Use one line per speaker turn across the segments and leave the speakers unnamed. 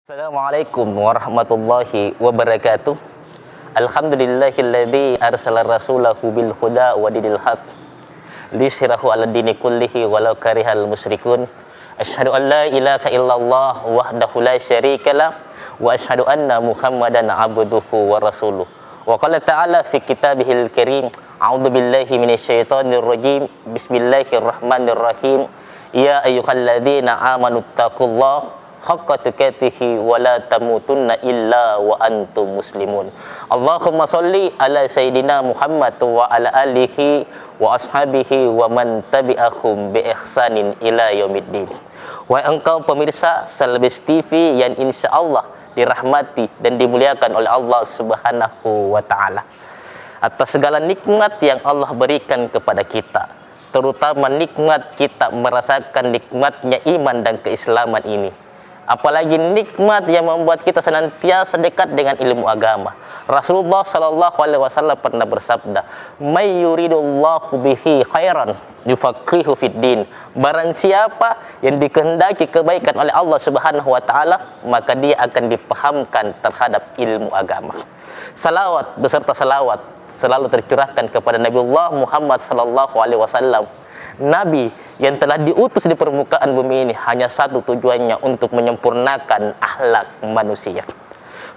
Assalamualaikum warahmatullahi wabarakatuh. Alhamdulillahilladzi arsala rasulahu bil huda wa dinil haq liyuzhirahu 'ala dini kullihi walau karihal musyrikun. Asyhadu an la ilaha illallah wahdahu la syarikalah wa asyhadu anna Muhammadan 'abduhu wa rasuluh. Wa qala ta'ala fi kitabihil karim, a'udzu billahi minasyaitonir rajim. Bismillahirrahmanirrahim. Ya ayyuhalladzina amanu taqullaha haqqa tuqatih wa la tamutunna illa wa antum muslimun. Allahumma sholli ala sayidina Muhammad wa ala alihi wa ashabihi wa man tabi'ahum bi ihsanin ila yaumiddin. Wahai engkau pemirsa Selebes TV yang insyaallah dirahmati dan dimuliakan oleh Allah Subhanahu wa taala, atas segala nikmat yang Allah berikan kepada kita, terutama nikmat kita merasakan nikmatnya iman dan keislaman ini. Apalagi nikmat yang membuat kita senantiasa dekat dengan ilmu agama. Rasulullah Shallallahu Alaihi Wasallam pernah bersabda, "May yuridullahu bihi khairan yufaqihu fid din." Barang siapa yang dikehendaki kebaikan oleh Allah Subhanahu Wa Taala, maka dia akan dipahamkan terhadap ilmu agama. Salawat beserta salawat selalu tercurahkan kepada Nabiullah Muhammad Shallallahu Alaihi Wasallam, Nabi yang telah diutus di permukaan bumi ini hanya satu tujuannya, untuk menyempurnakan akhlak manusia.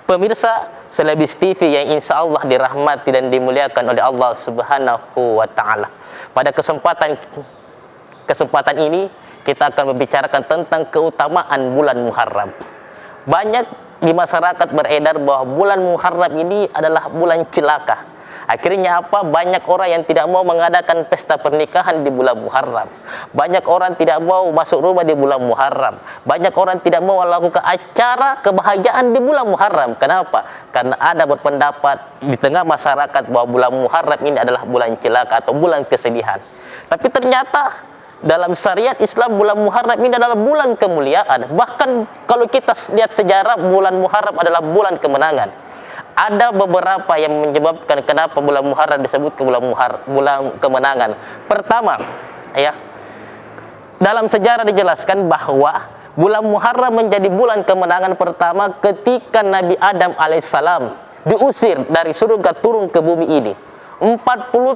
Pemirsa Selebes TV yang insya Allah dirahmati dan dimuliakan oleh Allah Subhanahu wa Ta'ala, pada kesempatan ini kita akan membicarakan tentang keutamaan bulan Muharram. Banyak di masyarakat beredar bahwa bulan Muharram ini adalah bulan celaka. Akhirnya apa? Banyak orang yang tidak mau mengadakan pesta pernikahan di bulan Muharram. Banyak orang tidak mau masuk rumah di bulan Muharram. Banyak orang tidak mau melakukan acara kebahagiaan di bulan Muharram. Kenapa? Karena ada berpendapat di tengah masyarakat bahwa bulan Muharram ini adalah bulan celaka atau bulan kesedihan. Tapi ternyata dalam syariat Islam bulan Muharram ini adalah bulan kemuliaan. Bahkan kalau kita lihat sejarah, bulan Muharram adalah bulan kemenangan. Ada beberapa yang menyebabkan kenapa bulan Muharram disebut bulan kemenangan. Pertama, ya, dalam sejarah dijelaskan bahwa bulan Muharram menjadi bulan kemenangan pertama ketika Nabi Adam alaihissalam diusir dari surga turun ke bumi ini. 40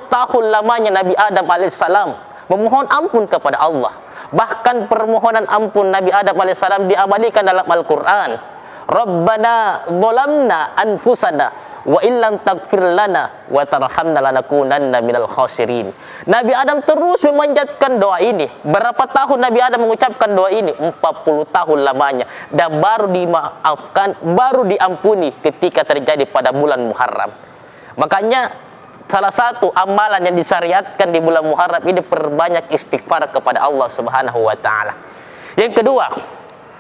tahun lamanya Nabi Adam alaihissalam memohon ampun kepada Allah. Bahkan permohonan ampun Nabi Adam alaihissalam diabadikan dalam Al-Quran. Rabbana zalamna anfusana wa illam taghfir lana wa tarhamna lanakunanna minal khasirin. Nabi Adam terus memanjatkan doa ini. Berapa tahun Nabi Adam mengucapkan doa ini? 40 tahun lamanya. Dan baru dimaafkan, baru diampuni ketika terjadi pada bulan Muharram. Makanya salah satu amalan yang disyariatkan di bulan Muharram ini, perbanyak istighfar kepada Allah Subhanahu wa taala. Yang kedua,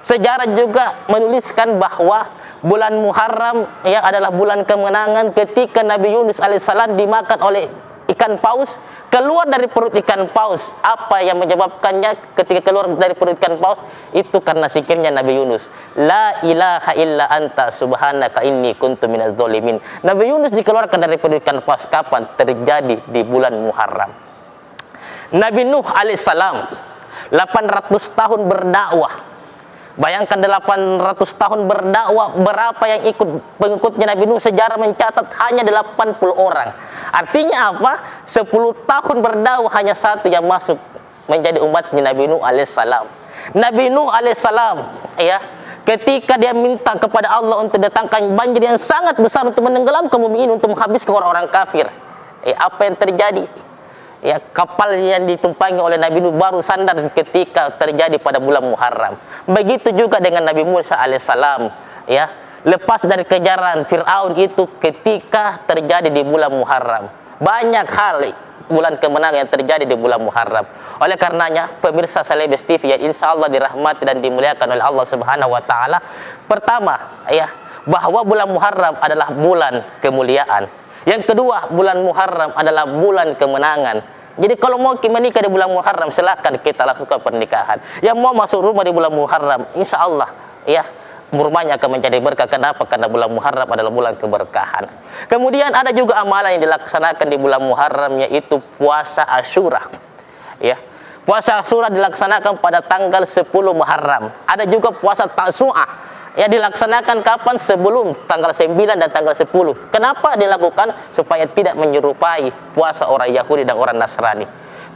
sejarah juga menuliskan bahwa bulan Muharram ya adalah bulan kemenangan ketika Nabi Yunus alaihissalam dimakan oleh ikan paus, keluar dari perut ikan paus. Apa yang menyebabkannya ketika keluar dari perut ikan paus? Itu karena zikirnya Nabi Yunus. La ilaha illa anta subhanaka inni kuntu minaz zalimin. Nabi Yunus dikeluarkan dari perut ikan paus kapan? Terjadi di bulan Muharram. Nabi Nuh alaihissalam 800 tahun berdakwah. Bayangkan 800 tahun berdakwah, berapa yang ikut pengikutnya Nabi Nuh? Sejarah mencatat hanya 80 orang. Artinya apa? 10 tahun berdakwah hanya satu yang masuk menjadi umatnya Nabi Nuh alaihissalam. Nabi Nuh alaihissalam ya, ketika dia minta kepada Allah untuk datangkan banjir yang sangat besar untuk menenggelamkan bumi ini, untuk menghabiskan orang-orang kafir. Apa yang terjadi? Ya, kapal yang ditumpangi oleh Nabi Nuh baru sandar ketika terjadi pada bulan Muharram. Begitu juga dengan Nabi Musa alaihissalam, ya, lepas dari kejaran Fir'aun itu ketika terjadi di bulan Muharram. Banyak hal bulan kemenangan yang terjadi di bulan Muharram. Oleh karenanya, pemirsa Selebes TV yang insya Allah dirahmati dan dimuliakan oleh Allah Subhanahu wa taala, pertama, ya, bahwa bulan Muharram adalah bulan kemuliaan. Yang kedua, bulan Muharram adalah bulan kemenangan. Jadi kalau mau menikah di bulan Muharram, silakan kita lakukan pernikahan. Yang mau masuk rumah di bulan Muharram, insya Allah ya, rumahnya akan menjadi berkah. Kenapa? Karena bulan Muharram adalah bulan keberkahan. Kemudian ada juga amalan yang dilaksanakan di bulan Muharram, yaitu puasa Asyura. Ya, puasa Asyura dilaksanakan pada tanggal 10 Muharram. Ada juga puasa Tasu'ah. Ya, dilaksanakan kapan? Sebelum tanggal 9 dan tanggal 10. Kenapa dilakukan? Supaya tidak menyerupai puasa orang Yahudi dan orang Nasrani.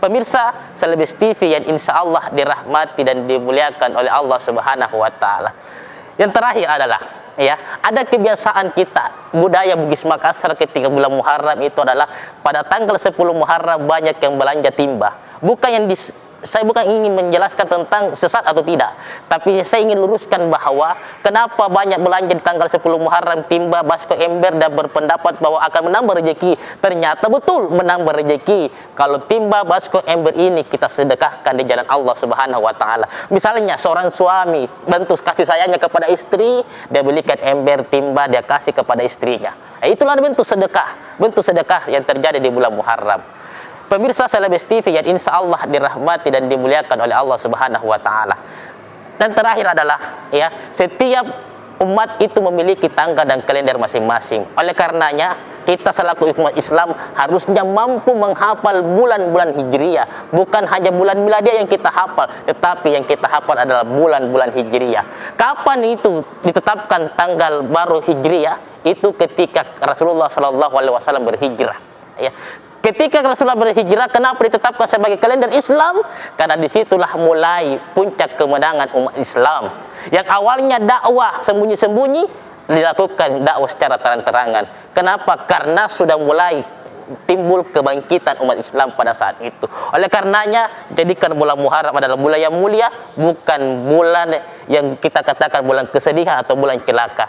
Pemirsa Selebes TV yang insya Allah dirahmati dan dimuliakan oleh Allah Subhanahu wa Ta'ala. Yang terakhir adalah, ya, ada kebiasaan kita, budaya Bugis Makassar ketika bulan Muharram itu adalah pada tanggal 10 Muharram banyak yang belanja timba. Bukan yang saya bukan ingin menjelaskan tentang sesat atau tidak, tapi saya ingin luruskan bahwa kenapa banyak belanja di tanggal 10 Muharram timba, basko, ember, dan berpendapat bahwa akan menambah rezeki. Ternyata betul menambah rezeki kalau timba, basko, ember ini kita sedekahkan di jalan Allah Subhanahu wa Ta'ala. Misalnya seorang suami bentuk kasih sayangnya kepada istri, dia belikan ember, timba, dia kasih kepada istrinya. Itulah bentuk sedekah yang terjadi di bulan Muharram. Pemirsa Selebes TV yang insya Allah dirahmati dan dimuliakan oleh Allah Subhanahu wa Ta'ala. Dan terakhir adalah, ya, setiap umat itu memiliki tanggal dan kalender masing-masing. Oleh karenanya, kita selaku umat Islam harusnya mampu menghafal bulan-bulan Hijriyah. Bukan hanya bulan Miladiah yang kita hafal, tetapi yang kita hafal adalah bulan-bulan Hijriyah. Kapan itu ditetapkan tanggal baru Hijriyah? Itu ketika Rasulullah SAW berhijrah. Ya. Ketika Rasulullah berhijrah, kenapa ditetapkan sebagai kalender Islam? Karena disitulah mulai puncak kemenangan umat Islam. Yang awalnya dakwah sembunyi-sembunyi, dilakukan dakwah secara terang-terangan. Kenapa? Karena sudah mulai timbul kebangkitan umat Islam pada saat itu. Oleh karenanya, jadikan bulan Muharram adalah bulan yang mulia, bukan bulan yang kita katakan bulan kesedihan atau bulan celaka.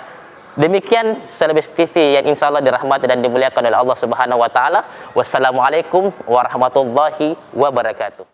Demikian Selebes TV yang insya Allah dirahmati dan dimuliakan oleh Allah Subhanahu wa Ta'ala. Wassalamualaikum warahmatullahi wabarakatuh.